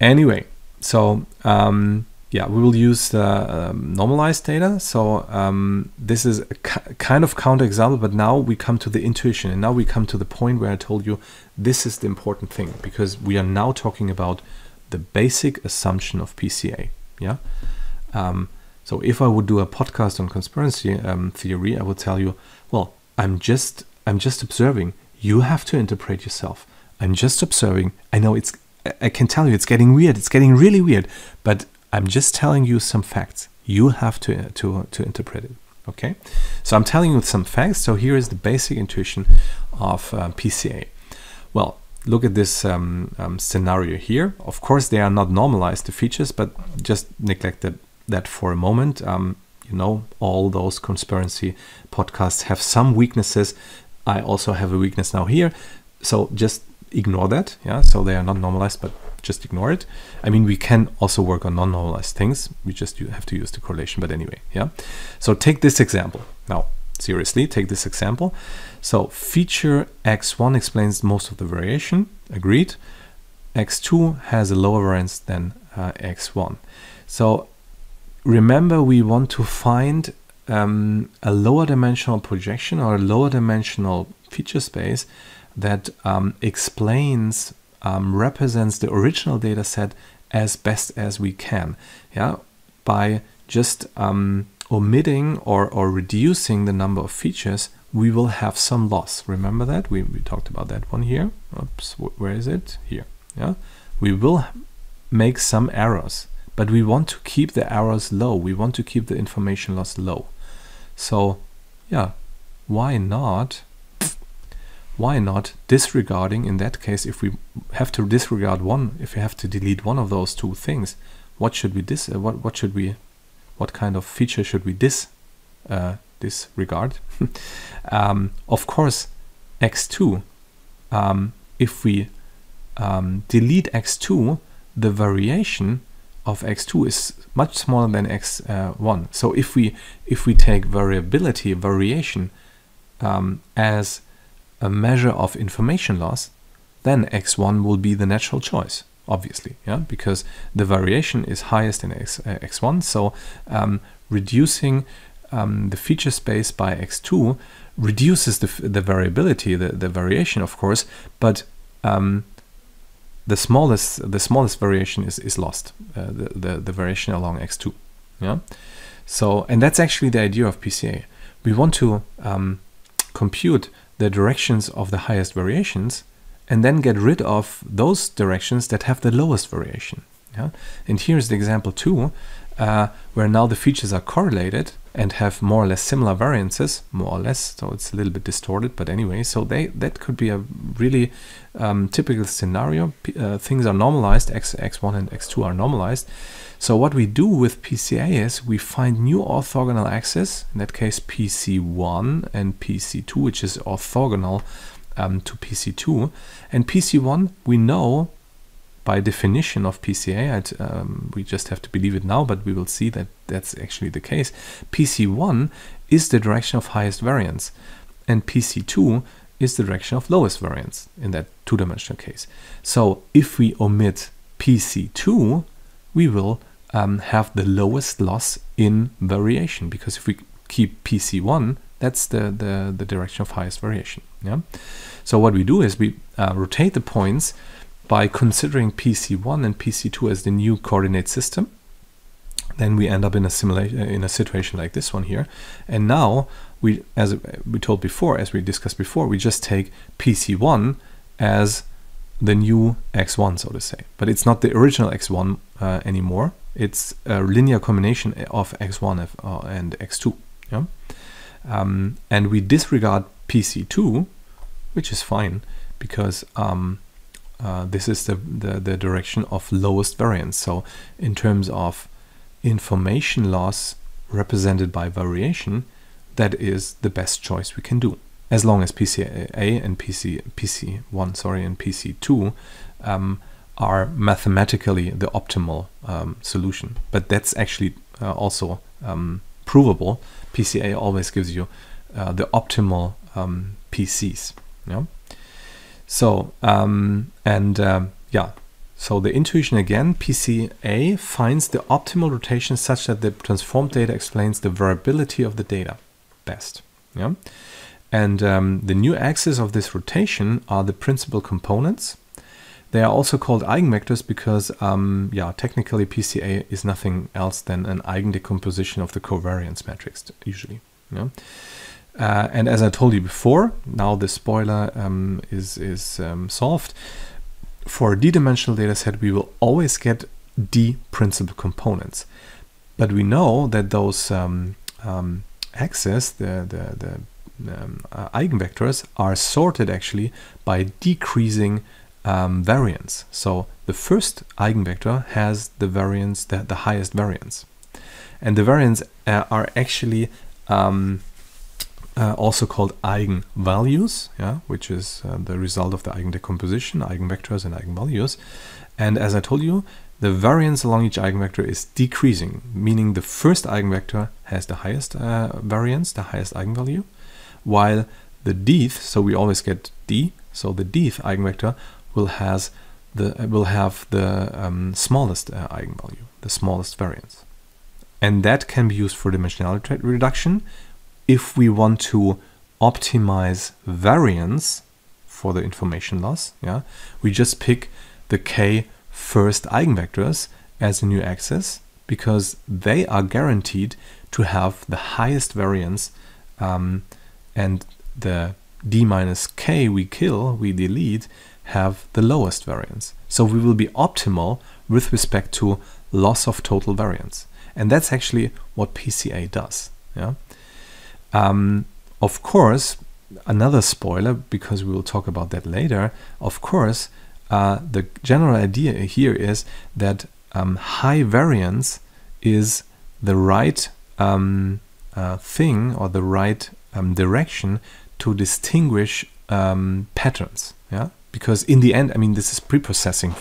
Anyway, so yeah, we will use the normalized data. So this is a kind of counterexample, but now we come to the intuition, and now we come to the point where I told you this is the important thing, because we are now talking about the basic assumption of PCA. Yeah. So if I would do a podcast on conspiracy theory, I would tell you, well, I'm just observing. You have to interpret yourself. I'm just observing. I know I can tell you it's getting weird. It's getting really weird, but I'm just telling you some facts. You have to interpret it. Okay, so I'm telling you some facts. So here is the basic intuition of PCA. Well, look at this scenario here. Of course, they are not normalized, the features, but just neglect that for a moment. You know, all those conspiracy podcasts have some weaknesses. I also have a weakness now here. So just ignore that. Yeah, so they are not normalized, but just ignore it. I mean, we can also work on non-normalized things. We just have to use the correlation. But anyway, yeah. So take this example. Now, seriously, take this example. So feature X1 explains most of the variation. Agreed. X2 has a lower variance than X1. So remember, we want to find a lower dimensional projection or a lower dimensional feature space that explains, represents the original data set as best as we can, yeah, by just omitting or reducing the number of features, we will have some loss. Remember that? We talked about that one here. Oops, where is it? Here. Yeah, we will make some errors, but we want to keep the errors low. We want to keep the information loss low. So yeah, why not disregarding, in that case, if we have to disregard one, if we have to delete one of those two things, what should we what kind of feature should we disregard? Of course, X2. If we delete X2, the variation of X2 is much smaller than X1. So if we take variation as a measure of information loss, then X1 will be the natural choice, obviously, yeah, because the variation is highest in X1. So reducing the feature space by X2 reduces the variability, the variation, of course, but the smallest variation is lost, the variation along X2. Yeah. So, and that's actually the idea of PCA. We want to compute the directions of the highest variations and then get rid of those directions that have the lowest variation. Yeah? And here's the example 2, where now the features are correlated and have more or less similar variances, more or less, so it's a little bit distorted, but anyway, so that could be a really typical scenario. Things are normalized, X1 and X2 are normalized. So what we do with PCA is we find new orthogonal axes, in that case PC1 and PC2, which is orthogonal to PC2. And PC1, we know by definition of PCA, we just have to believe it now, but we will see that that's actually the case. PC1 is the direction of highest variance, and PC2 is the direction of lowest variance in that two-dimensional case. So if we omit PC2, we will have the lowest loss in variation, because if we keep PC1, that's the direction of highest variation. Yeah. So what we do is we rotate the points by considering PC1 and PC2 as the new coordinate system. Then we end up in a situation like this one here. And now we, as we told before, as we discussed before, we just take PC1 as the new X1, so to say. But it's not the original X1 anymore. It's a linear combination of X1 and X2. Yeah? And we disregard PC2, which is fine, because this is the direction of lowest variance. So in terms of information loss represented by variation, that is the best choice we can do, as long as PCA and PC1, sorry, and PC2 are mathematically the optimal solution. But that's actually also provable. PCA always gives you the optimal PCs. Yeah. So yeah. So the intuition again, PCA finds the optimal rotation such that the transformed data explains the variability of the data best. Yeah, and the new axis of this rotation are the principal components. They are also called eigenvectors because, yeah, technically PCA is nothing else than an eigendecomposition of the covariance matrix usually. Yeah. And as I told you before, now the spoiler is solved. For a d-dimensional data set, we will always get d principal components, but we know that those axes, the eigenvectors, are sorted actually by decreasing variance. So the first eigenvector has the variance, the highest variance, and the variance are actually also called eigenvalues, yeah, which is the result of the eigendecomposition, eigenvectors and eigenvalues. And as I told you, the variance along each eigenvector is decreasing, meaning the first eigenvector has the highest variance, the highest eigenvalue, while the dth, so we always get d, so the dth eigenvector will have the smallest eigenvalue, the smallest variance. And that can be used for dimensionality reduction. If we want to optimize variance for the information loss, yeah, we just pick the k first eigenvectors as a new axis because they are guaranteed to have the highest variance, and the d minus k we delete, have the lowest variance. So we will be optimal with respect to loss of total variance. And that's actually what PCA does. Yeah. Of course, another spoiler, because we will talk about that later, of course, the general idea here is that high variance is the right thing, or the right direction to distinguish patterns. Yeah, because in the end, I mean, this is pre-processing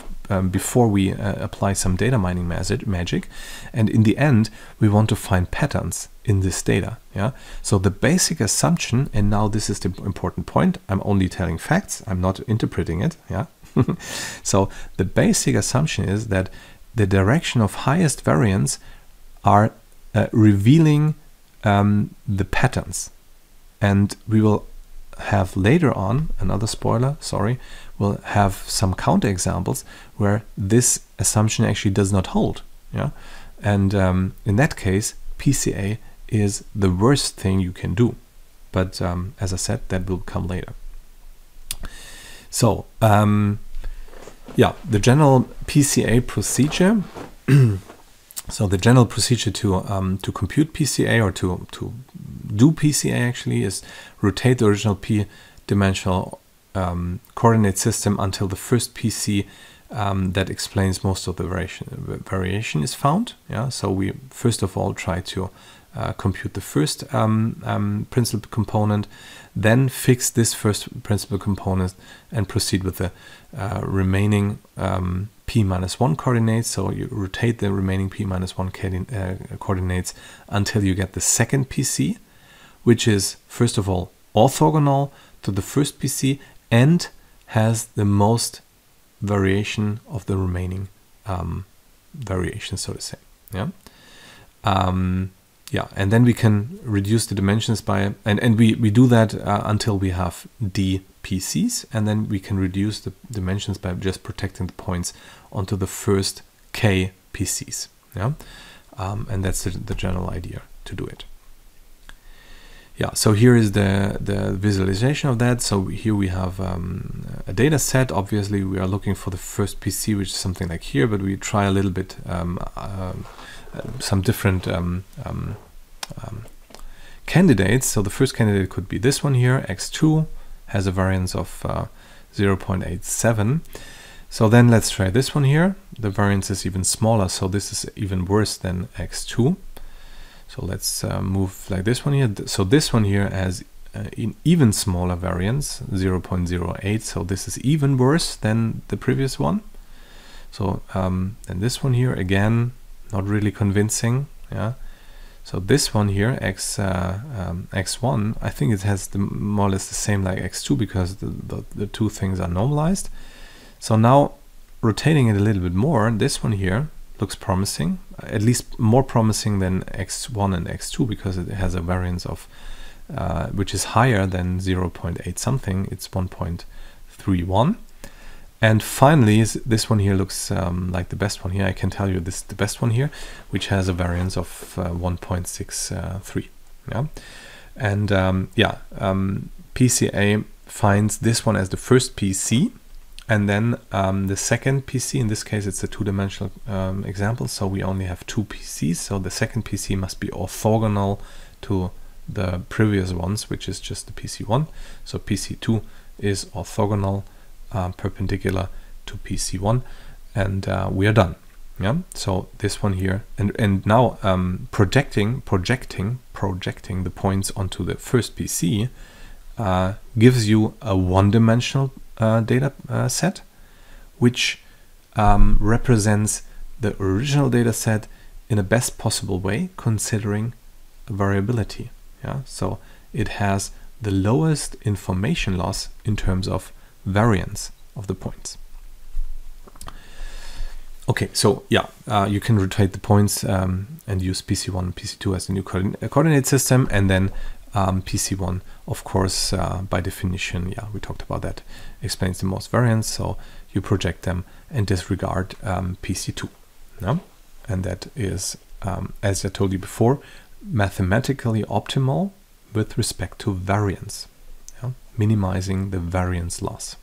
before we apply some data mining magic, and in the end we want to find patterns in this data. Yeah, so the basic assumption, and now this is the important point, I'm only telling facts, I'm not interpreting it. Yeah. So the basic assumption is that the direction of highest variance are revealing the patterns, and we will have later on, another spoiler, sorry, we'll have some counterexamples where this assumption actually does not hold. Yeah, and in that case, PCA is the worst thing you can do. But as I said, that will come later. So yeah, the general PCA procedure. So the general procedure to compute PCA, or to do PCA actually, is rotate the original p-dimensional coordinate system until the first PC that explains most of the variation is found. Yeah, so we first of all try to compute the first principal component, then fix this first principal component and proceed with the remaining p-1 coordinates. So you rotate the remaining p-1 coordinates until you get the second PC, which is first of all orthogonal to the first PC and has the most variation of the remaining variations, so to say. Yeah. Yeah, and then we can reduce the dimensions by, and we do that until we have d PCs, and then we can reduce the dimensions by just protecting the points onto the first k PCs. Yeah, and that's the general idea to do it. Yeah, so here is the visualization of that. So here we have a data set. Obviously, we are looking for the first PC, which is something like here, but we try a little bit some different candidates. So the first candidate could be this one here, x2, has a variance of 0.87. So then let's try this one here. The variance is even smaller, so this is even worse than x2. So let's move like this one here. So this one here has an even smaller variance, 0.08. So this is even worse than the previous one. So and this one here, again, not really convincing. Yeah. So this one here, x1, I think it has more or less the same like x2 because the two things are normalized. So now rotating it a little bit more, this one here looks promising, at least more promising than x1 and x2, because it has a variance of which is higher than 0.8 something. It's 1.31. And finally, this one here looks like the best one here. I can tell you this is the best one here, which has a variance of 1.63. Yeah, and PCA finds this one as the first PC, and then the second PC. In this case, it's a two-dimensional example, so we only have two PCs. So the second PC must be orthogonal to the previous ones, which is just the PC1. So PC2 is orthogonal perpendicular to PC1, and we are done. Yeah, so this one here, and now projecting the points onto the first PC gives you a one-dimensional data set, which represents the original data set in the best possible way, considering variability. Yeah, so it has the lowest information loss in terms of variance of the points. Okay, so yeah, you can rotate the points and use PC1 and PC2 as the new coordinate system, and then PC1, of course, by definition, yeah, we talked about that, explains the most variance, so you project them and disregard PC2. Yeah? And that is, as I told you before, mathematically optimal with respect to variance, yeah? Minimizing the variance loss.